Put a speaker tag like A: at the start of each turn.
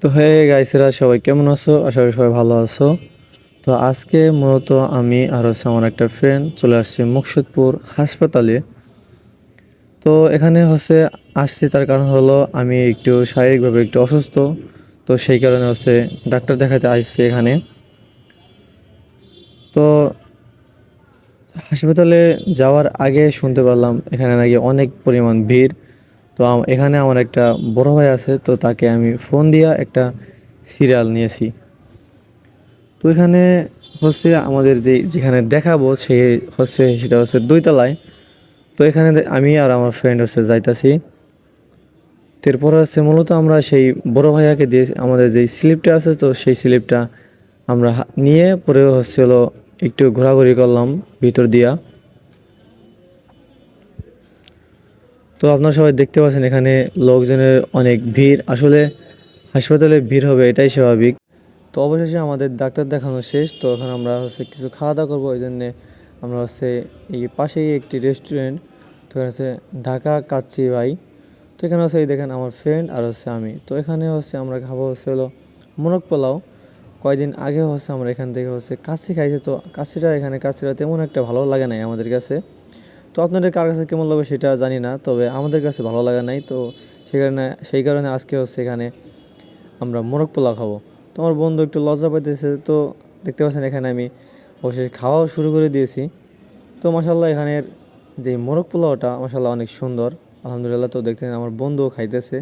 A: তো হে গাইসেরা, সবাই কেমন আছো? আশা করি সবাই ভালো আছো। তো আজকে মূলত আমি আর হচ্ছে আমার একটা ফ্রেন্ড চলে আসছি মুকসুদপুর হাসপাতালে। তো এখানে হচ্ছে আসছি, তার কারণ হলো আমি একটু শারীরিকভাবে একটু অসুস্থ। তো সেই কারণে হচ্ছে ডাক্তার দেখাতে আসছি এখানে। তো হাসপাতালে যাওয়ার আগে শুনতে পারলাম এখানে নাকি অনেক পরিমাণ ভিড়। তো এখানে আমার একটা বড় ভাই আছে, তো তাকে আমি ফোন দিয়া একটা সিরিয়াল নিয়েছি। তো এখানে হচ্ছে আমাদের যেখানে দেখাবো সে হচ্ছে সেটা হচ্ছে 2 তলায়। তো এখানে আমি আর আমার ফ্রেন্ড হচ্ছে যাইতাছি। এরপর হচ্ছে মূলত আমরা সেই বড় ভাইয়াকে দিয়ে আমাদের যেই স্লিপটা আছে, তো সেই স্লিপটা আমরা নিয়ে পরে হচ্ছিল একটু ঘোরাঘুরি করলাম ভিতর দিয়া। তো আপনারা সবাই দেখতে পাচ্ছেন এখানে লোকজনের অনেক ভিড়। আসলে হাসপাতালে ভিড় হবে, এটাই স্বাভাবিক। তো অবশেষে আমাদের ডাক্তার দেখানো শেষ। তো এখন আমরা হচ্ছে কিছু খাওয়া দাওয়া করবো, ওই জন্যে আমরা হচ্ছে এই পাশেই একটি রেস্টুরেন্ট, তো এখানে হচ্ছে ঢাকা কাচ্চি ভাই। তো এখানে হচ্ছে এই দেখেন আমার ফ্রেন্ড আর হচ্ছে আমি। তো এখানে হচ্ছে আমরা খাবো হচ্ছে হলো মোরগ পোলাও। কয়েকদিন আগে হচ্ছে আমরা এখান থেকে হচ্ছে কাচ্চি খাইছি। তো কাচ্চিটা তেমন একটা ভালো লাগে নাই আমাদের কাছে। তো আপনাদের কার কাছে কেমন লাগবে সেটা জানি না, তবে আমাদের কাছে ভালো লাগে নাই। তো সেই কারণে আজকে হচ্ছে এখানে আমরা মোরগ পোলাও খাবো। তো আমার বন্ধু একটু লজ্জা পাইতেছে। তো দেখতে পাচ্ছেন এখানে আমি অবশ্যই খাওয়াও শুরু করে দিয়েছি। তো মাসাল্লাহ এখানের যে মোরগ পোলাওটা মাসাল্লাহ অনেক সুন্দর, আলহামদুলিল্লাহ। তো দেখতেছেন আমার বন্ধুও খাইতেছে।